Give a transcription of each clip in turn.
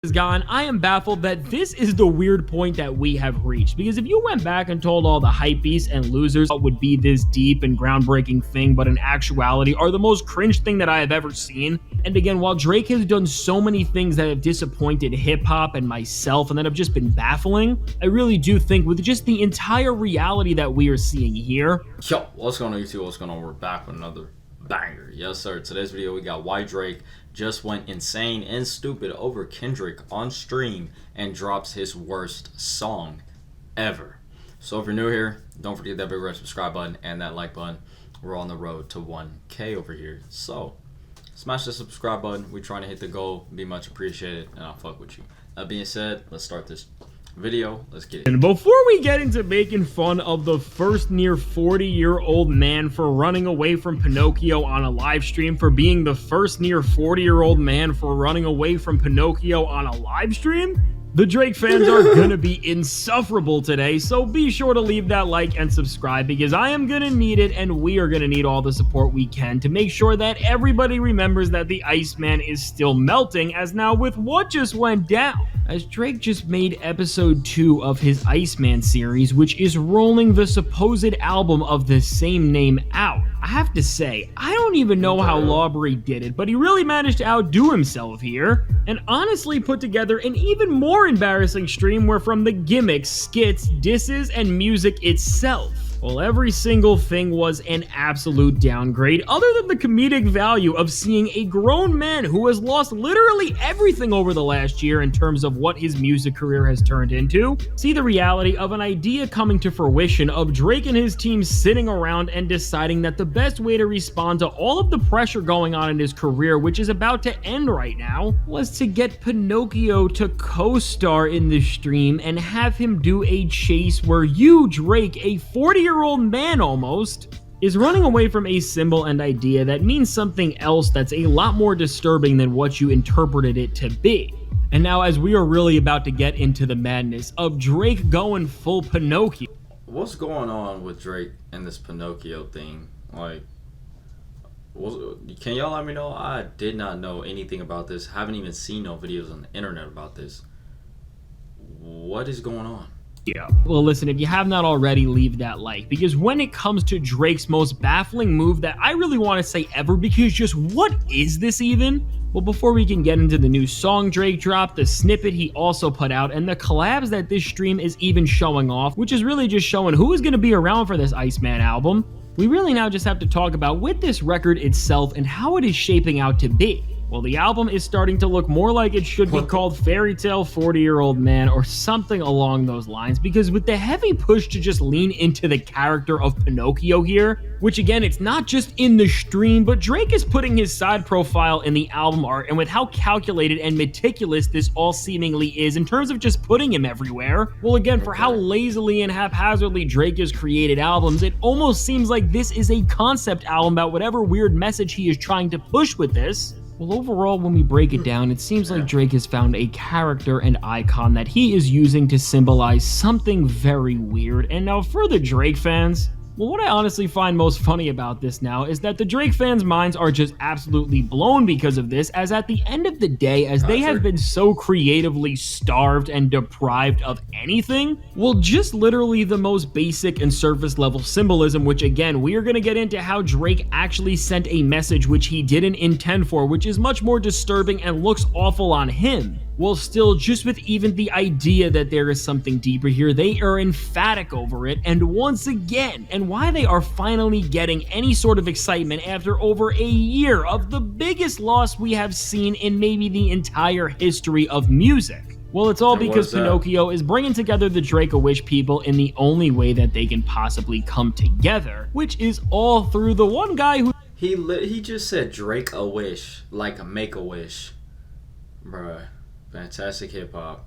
Is gone, I am baffled that this is the weird point that we have reached. Because if you went back and told all the hypebeasts and losers what would be this deep and groundbreaking thing, but in actuality are the most cringe thing that I have ever seen. And again, while Drake has done so many things that have disappointed hip-hop and myself and that have just been baffling, I really do think with just the entire reality that we are seeing here. Yo, what's going on YouTube? What's going on? We're back with another banger. Yes sir, today's video we got why Drake just went insane and stupid over Kendrick on stream and drops his worst song ever. So if you're new here, don't forget that big red subscribe button and that like button. We're on the road to 1K over here, so smash the subscribe button. We're trying to hit the goal, be much appreciated, and I'll fuck with you. That being said, let's start this video. Let's get it. And before we get into making fun of the first near 40-year-old man for running away from Pinocchio on a live stream, for being the first near 40-year-old man for running away from Pinocchio on a live stream, the Drake fans are gonna be insufferable today, so be sure to leave that like and subscribe because I am gonna need it and we are gonna need all the support we can to make sure that everybody remembers that the Iceman is still melting, as now with what just went down, as Drake just made episode 2 of his Iceman series, which is rolling the supposed album of the same name out. I have to say, I don't even know how Lawbury did it, but he really managed to outdo himself here, and honestly put together an even more embarrassing stream where from the gimmicks, skits, disses, and music itself, well, every single thing was an absolute downgrade, other than the comedic value of seeing a grown man who has lost literally everything over the last year in terms of what his music career has turned into, see the reality of an idea coming to fruition of Drake and his team sitting around and deciding that the best way to respond to all of the pressure going on in his career, which is about to end right now, was to get Pinocchio to co-star in the stream and have him do a chase where you, Drake, a 40-year-old man almost, is running away from a symbol and idea that means something else that's a lot more disturbing than what you interpreted it to be. And now as we are really about to get into the madness of Drake going full Pinocchio. What's going on with Drake and this Pinocchio thing? Like, can y'all let me know? I did not know anything about this. Haven't even seen no videos on the internet about this. What is going on? Yeah. Well, listen, if you have not already, leave that like, because when it comes to Drake's most baffling move that I really want to say ever, because just what is this even? Well, before we can get into the new song Drake dropped, the snippet he also put out, and the collabs that this stream is even showing off, which is really just showing who is going to be around for this Iceman album, we really now just have to talk about with this record itself and how it is shaping out to be. Well, the album is starting to look more like it should be called Fairy Tale 40-Year-Old Man or something along those lines, because with the heavy push to just lean into the character of Pinocchio here, which again, it's not just in the stream, but Drake is putting his side profile in the album art, and with how calculated and meticulous this all seemingly is in terms of just putting him everywhere, well again, for how lazily and haphazardly Drake has created albums, it almost seems like this is a concept album about whatever weird message he is trying to push with this. Well, overall, when we break it down, it seems like Drake has found a character and icon that he is using to symbolize something very weird. And now for the Drake fans, well, what I honestly find most funny about this now is that the Drake fans' minds are just absolutely blown because of this, as at the end of the day, as they have been so creatively starved and deprived of anything, well, just literally the most basic and surface level symbolism, which again, we are going to get into how Drake actually sent a message which he didn't intend for, which is much more disturbing and looks awful on him. Well, still, just with even the idea that there is something deeper here, they are emphatic over it, and once again, and why they are finally getting any sort of excitement after over a year of the biggest loss we have seen in maybe the entire history of music. Well, it's all because Pinocchio is bringing together the Drake-a-Wish people in the only way that they can possibly come together, which is all through the one guy who... He just said Drake-a-Wish, like a make-a-wish. Bruh. Fantastic hip-hop,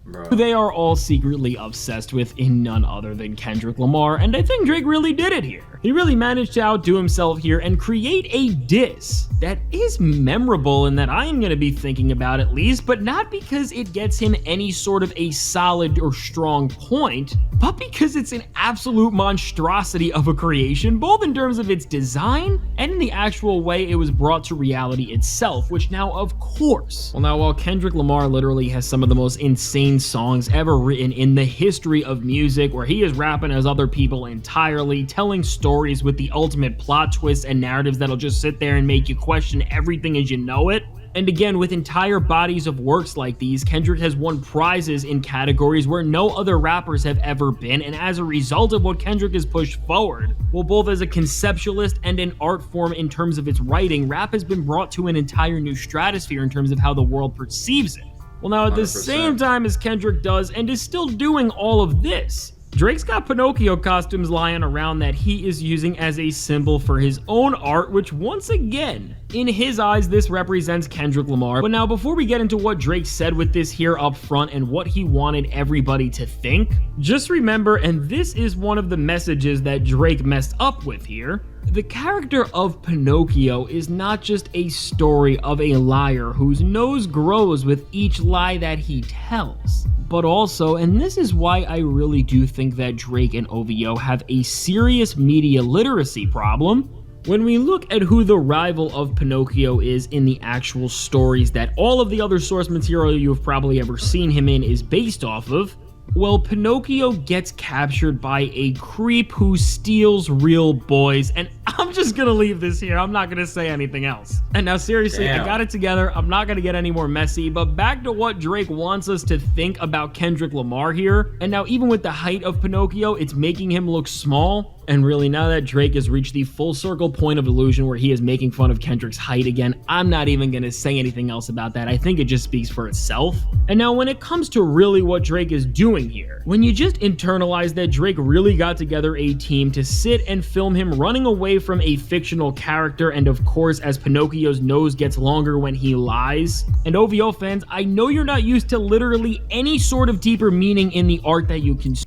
bro. They are all secretly obsessed with in none other than Kendrick Lamar, and I think Drake really did it here. He really managed to outdo himself here and create a diss that is memorable and that I am going to be thinking about at least, but not because it gets him any sort of a solid or strong point, but because it's an absolute monstrosity of a creation, both in terms of its design and in the actual way it was brought to reality itself, which now, of course, well, now while Kendrick Lamar literally has some of the most insane songs ever written in the history of music, where he is rapping as other people entirely, telling stories with the ultimate plot twists and narratives that'll just sit there and make you question everything as you know it. And again, with entire bodies of works like these, Kendrick has won prizes in categories where no other rappers have ever been, and as a result of what Kendrick has pushed forward, well, both as a conceptualist and an art form in terms of its writing, rap has been brought to an entire new stratosphere in terms of how the world perceives it. Well, now at the 100%. same time as Kendrick does and is still doing all of this, Drake's got Pinocchio costumes lying around that he is using as a symbol for his own art, which once again, in his eyes, this represents Kendrick Lamar. But now, before we get into what Drake said with this here up front and what he wanted everybody to think, just remember, and this is one of the messages that Drake messed up with here, the character of Pinocchio is not just a story of a liar whose nose grows with each lie that he tells, but also, and this is why I really do think that Drake and OVO have a serious media literacy problem, when we look at who the rival of Pinocchio is in the actual stories that all of the other source material you have probably ever seen him in is based off of, well, Pinocchio gets captured by a creep who steals real boys, and I'm just gonna leave this here. I'm not gonna say anything else. And now seriously, Damn. I got it together. I'm not gonna get any more messy, but back to what Drake wants us to think about Kendrick Lamar here. And now even with the height of Pinocchio, it's making him look small. And really, now that Drake has reached the full circle point of illusion where he is making fun of Kendrick's height again, I'm not even gonna say anything else about that. I think it just speaks for itself. And now when it comes to really what Drake is doing here, when you just internalize that Drake really got together a team to sit and film him running away from a fictional character, and of course, as Pinocchio's nose gets longer when he lies. And OVO fans, I know you're not used to literally any sort of deeper meaning in the art that you consume.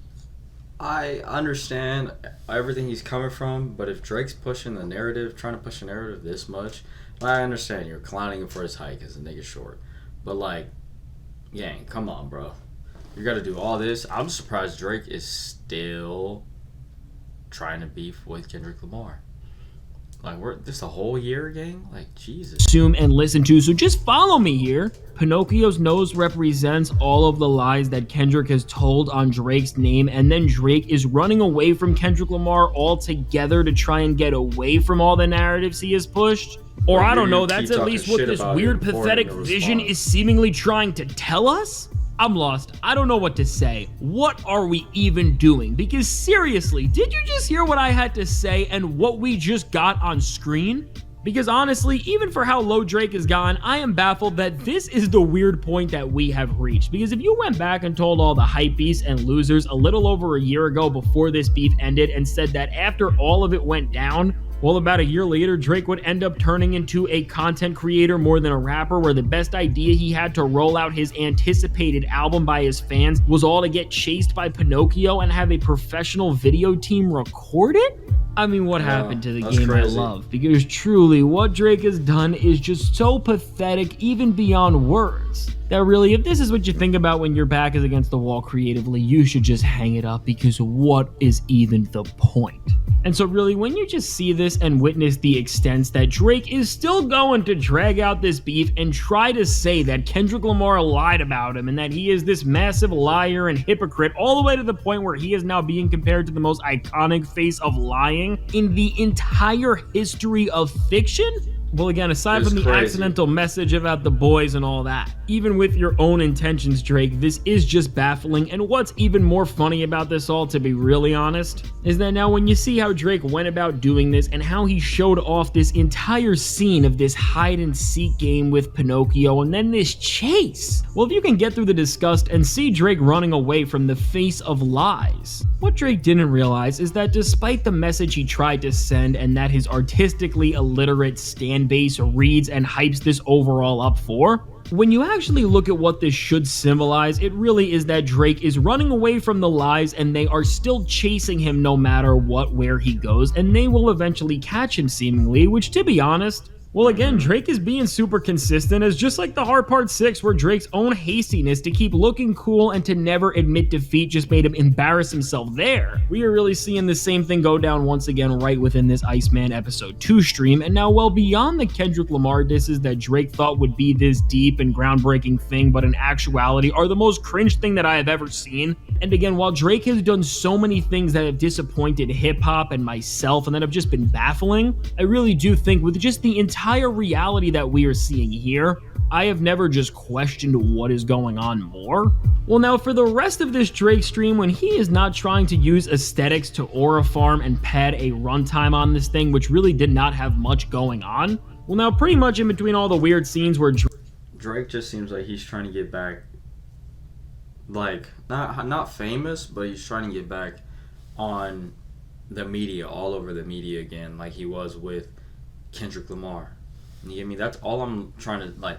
I understand everything he's coming from, but if Drake's pushing the narrative, trying to push the narrative this much, I understand you're clowning him for his height because the nigga's short. But like, gang, come on, bro. You gotta do all this. I'm surprised Drake is still trying to beef with Kendrick Lamar. Like, we're this a whole year, gang? Like, Jesus. Consume and listen to, so just follow me here. Pinocchio's nose represents all of the lies that Kendrick has told on Drake's name, and then Drake is running away from Kendrick Lamar altogether to try and get away from all the narratives he has pushed. Or I don't know, that's at least what this weird, pathetic vision is seemingly trying to tell us? I'm lost. I don't know what to say. What are we even doing? Because seriously, did you just hear what I had to say and what we just got on screen? Because honestly, even for how low Drake has gone, I am baffled that this is the weird point that we have reached. Because if you went back and told all the hype beasts and losers a little over a year ago before this beef ended and said that after all of it went down, well, about a year later, Drake would end up turning into a content creator more than a rapper, where the best idea he had to roll out his anticipated album by his fans was all to get chased by Pinocchio and have a professional video team record it? I mean, what happened to the game crazy. I love? Because truly, what Drake has done is just so pathetic, even beyond words, that really, if this is what you think about when your back is against the wall creatively, you should just hang it up, because what is even the point? And so really, when you just see this and witness the extents that Drake is still going to drag out this beef and try to say that Kendrick Lamar lied about him and that he is this massive liar and hypocrite, all the way to the point where he is now being compared to the most iconic face of lying in the entire history of fiction? Well, again, aside from the accidental message about the boys and all that, even with your own intentions, Drake, this is just baffling. And what's even more funny about this all, to be really honest, is that now when you see how Drake went about doing this and how he showed off this entire scene of this hide and seek game with Pinocchio and then this chase, well, if you can get through the disgust and see Drake running away from the face of lies, what Drake didn't realize is that despite the message he tried to send and that his artistically illiterate stan base reads and hypes this overall up for, When you actually look at what this should symbolize, it really is that Drake is running away from the lies and they are still chasing him no matter what, where he goes, and they will eventually catch him seemingly, which, to be honest, well, again, Drake is being super consistent, as just like the Hard Part 6, where Drake's own hastiness to keep looking cool and to never admit defeat just made him embarrass himself there. We are really seeing the same thing go down once again right within this Iceman Episode 2 stream, and now well beyond the Kendrick Lamar disses that Drake thought would be this deep and groundbreaking thing, but in actuality are the most cringe thing that I have ever seen. And again, while Drake has done so many things that have disappointed hip-hop and myself and that have just been baffling, I really do think with just the entire reality that we are seeing here, I have never just questioned what is going on more. Well, now for the rest of this Drake stream, when he is not trying to use aesthetics to aura farm and pad a runtime on this thing, which really did not have much going on, well, now pretty much in between all the weird scenes where Drake just seems like he's trying to get back, like, not famous, but he's trying to get back on the media, all over the media again, like he was with Kendrick Lamar. You get me? That's all I'm trying to, like,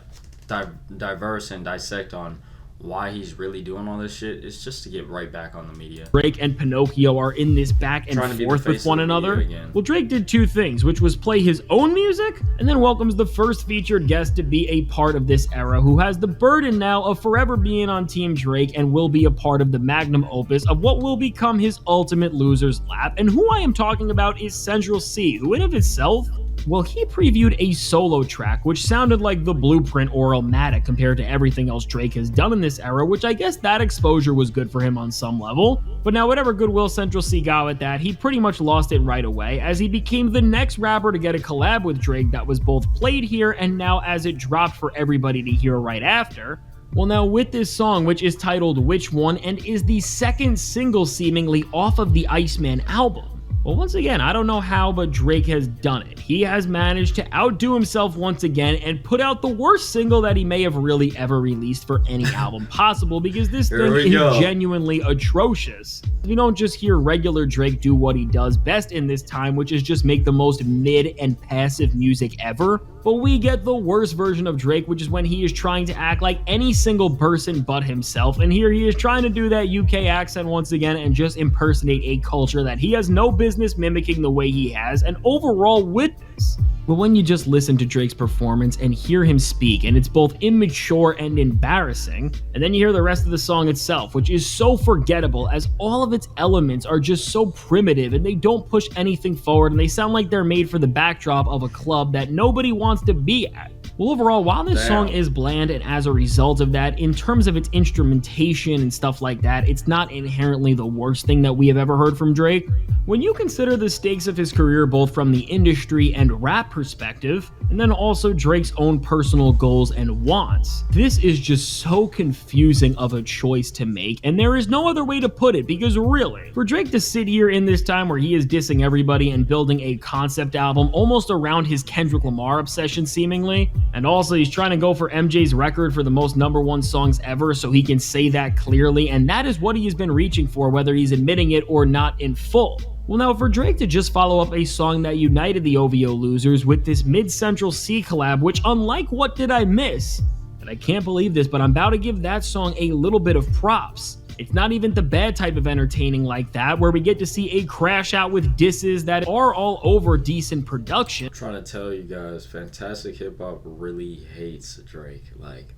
diverse and dissect on why he's really doing all this shit. Is just to get right back on the media. Drake and Pinocchio are in this back and forth with one another. Well, Drake did two things, which was play his own music and then welcomes the first featured guest to be a part of this era, who has the burden now of forever being on Team Drake and will be a part of the magnum opus of what will become his ultimate loser's lap. And who I am talking about is Central C, who in of itself, well, he previewed a solo track, which sounded like the blueprint or Illmatic compared to everything else Drake has done in this era, which I guess that exposure was good for him on some level. But now whatever goodwill Central C got with that, he pretty much lost it right away, as he became the next rapper to get a collab with Drake that was both played here and now as it dropped for everybody to hear right after. Well, now with this song, which is titled Which One and is the second single seemingly off of the Iceman album. Well, once again, I don't know how, but Drake has done it. He has managed to outdo himself once again and put out the worst single that he may have really ever released for any album possible, because this thing is genuinely atrocious. You don't just hear regular Drake do what he does best in this time, which is just make the most mid and passive music ever, but we get the worst version of Drake, which is when he is trying to act like any single person but himself, and here he is trying to do that UK accent once again and just impersonate a culture that he has no business mimicking the way he has, and overall with this. But when you just listen to Drake's performance and hear him speak, and it's both immature and embarrassing, and then you hear the rest of the song itself, which is so forgettable as all of its elements are just so primitive and they don't push anything forward and they sound like they're made for the backdrop of a club that nobody wants to be at. Well, overall, while this song is bland, and as a result of that, in terms of its instrumentation and stuff like that, it's not inherently the worst thing that we have ever heard from Drake. When you consider the stakes of his career both from the industry and rap perspective, and then also Drake's own personal goals and wants, this is just so confusing of a choice to make, and there is no other way to put it, because really, for Drake to sit here in this time where he is dissing everybody and building a concept album almost around his Kendrick Lamar obsession seemingly, and also he's trying to go for MJ's record for the most #1 songs ever so he can say that clearly, and that is what he has been reaching for, whether he's admitting it or not in full. Well, now for Drake to just follow up a song that united the OVO losers with this mid-Central C collab, which unlike What Did I Miss, and I can't believe this, but I'm about to give that song a little bit of props. It's not even the bad type of entertaining like that, where we get to see a crash out with disses that are all over decent production. I'm trying to tell you guys, Fantastic Hip Hop really hates Drake. Like,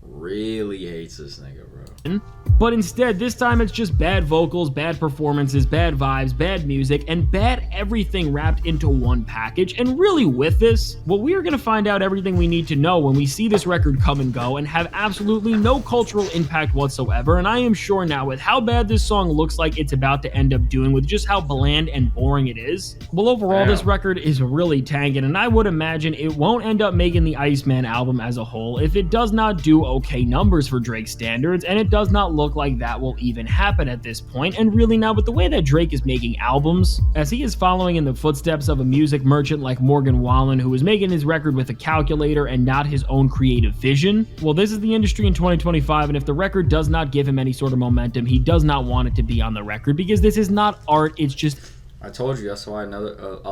really hates this nigga, bro. But instead, this time it's just bad vocals, bad performances, bad vibes, bad music, and bad everything wrapped into one package. And really with this, well, we are going to find out everything we need to know when we see this record come and go and have absolutely no cultural impact whatsoever. And I am sure now, with how bad this song looks like it's about to end up doing, with just how bland and boring it is, well, overall, this record is really tanking, and I would imagine it won't end up making the Iceman album as a whole if it does not do okay numbers for Drake standards, and it does not look like that will even happen at this point. And really now, with the way that Drake is making albums, as he is following in the footsteps of a music merchant like Morgan Wallen, who is making his record with a calculator and not his own creative vision, well, this is the industry in 2025, and if the record does not give him any sort of momentum, he does not want it to be on the record, because this is not art, it's just... I told you, that's why a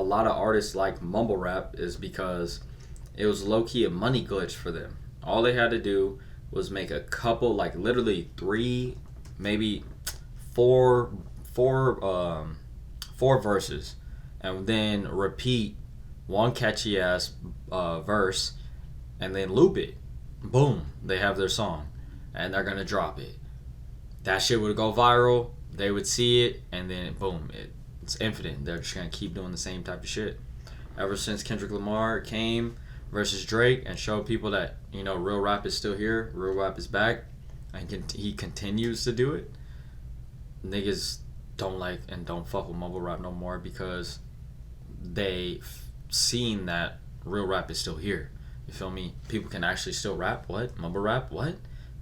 lot of artists like mumble rap, is because it was low-key a money glitch for them. All they had to do was make a couple, like literally 3, maybe 4, 4 verses, and then repeat one catchy ass verse, and then loop it. Boom, they have their song, and they're gonna drop it. That shit would go viral. They would see it, and then boom, it's infinite. They're just gonna keep doing the same type of shit. Ever since Kendrick Lamar came versus Drake and showed people that, you know, real rap is still here, real rap is back, and he continues to do it. Niggas don't like and don't fuck with mumble rap no more because they've seen that real rap is still here. You feel me? People can actually still rap. What? Mumble rap? What?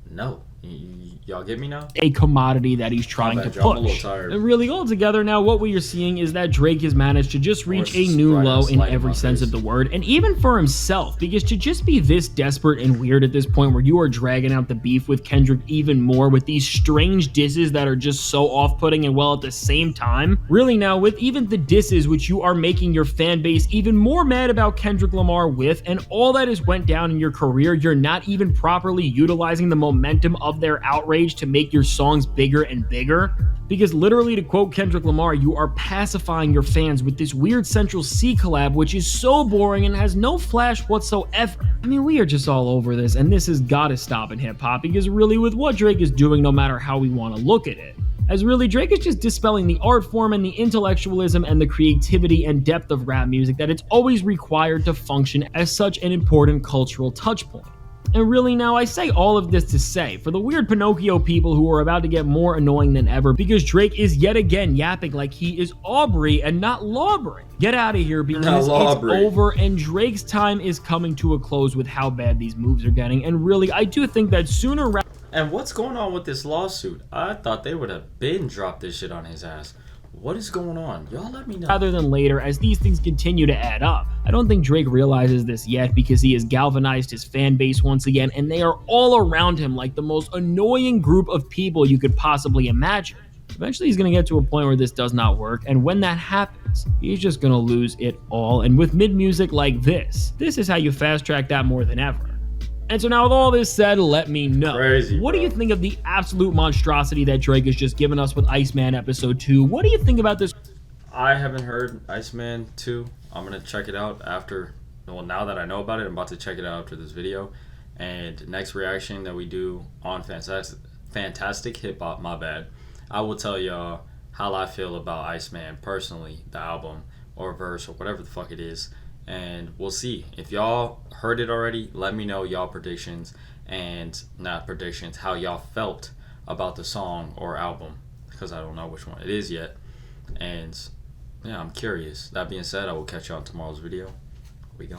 No. Y'all get me now? A commodity that he's trying to push. I'm a little tired. And really, altogether now, what we are seeing is that Drake has managed to just reach a new low in every sense of the word, and even for himself, because to just be this desperate and weird at this point where you are dragging out the beef with Kendrick even more with these strange disses that are just so off-putting, and while at the same time, really now with even the disses which you are making your fan base even more mad about Kendrick Lamar with, and all that has went down in your career, you're not even properly utilizing the momentum of their outrage to make your songs bigger and bigger. Because literally, to quote Kendrick Lamar, you are pacifying your fans with this weird Central C collab which is so boring and has no flash whatsoever. I mean, we are just all over this, and this has got to stop in hip-hop, because really with what Drake is doing, no matter how we want to look at it, as really Drake is just dispelling the art form and the intellectualism and the creativity and depth of rap music that it's always required to function as such an important cultural touchpoint. And really now, I say all of this to say, for the weird Pinocchio people who are about to get more annoying than ever because Drake is yet again yapping like he is Aubrey and not Lawbury. Get out of here, because it's over and Drake's time is coming to a close with how bad these moves are getting. And really, I do think that sooner rather... And what's going on with this lawsuit? I thought they would have been dropped this shit on his ass. What is going on? Y'all let me know. Rather than later, as these things continue to add up. I don't think Drake realizes this yet, because he has galvanized his fan base once again, and they are all around him like the most annoying group of people you could possibly imagine. Eventually he's going to get to a point where this does not work, and when that happens, he's just going to lose it all. And with mid-music like this is how you fast-track that more than ever. And so now with all this said, let me know. What do you think of the absolute monstrosity that Drake has just given us with Iceman Episode 2? What do you think about this? I haven't heard Iceman 2. I'm going to check it out after, well, now that I know about it, I'm about to check it out after this video. And next reaction that we do on Fantastic Hip Hop, my bad, I will tell y'all how I feel about Iceman personally, the album or verse or whatever the fuck it is. And we'll see. If y'all heard it already, let me know y'all predictions, and not predictions, how y'all felt about the song or album, because I don't know which one it is yet. And yeah, I'm curious. That being said, I will catch y'all on tomorrow's video. We go.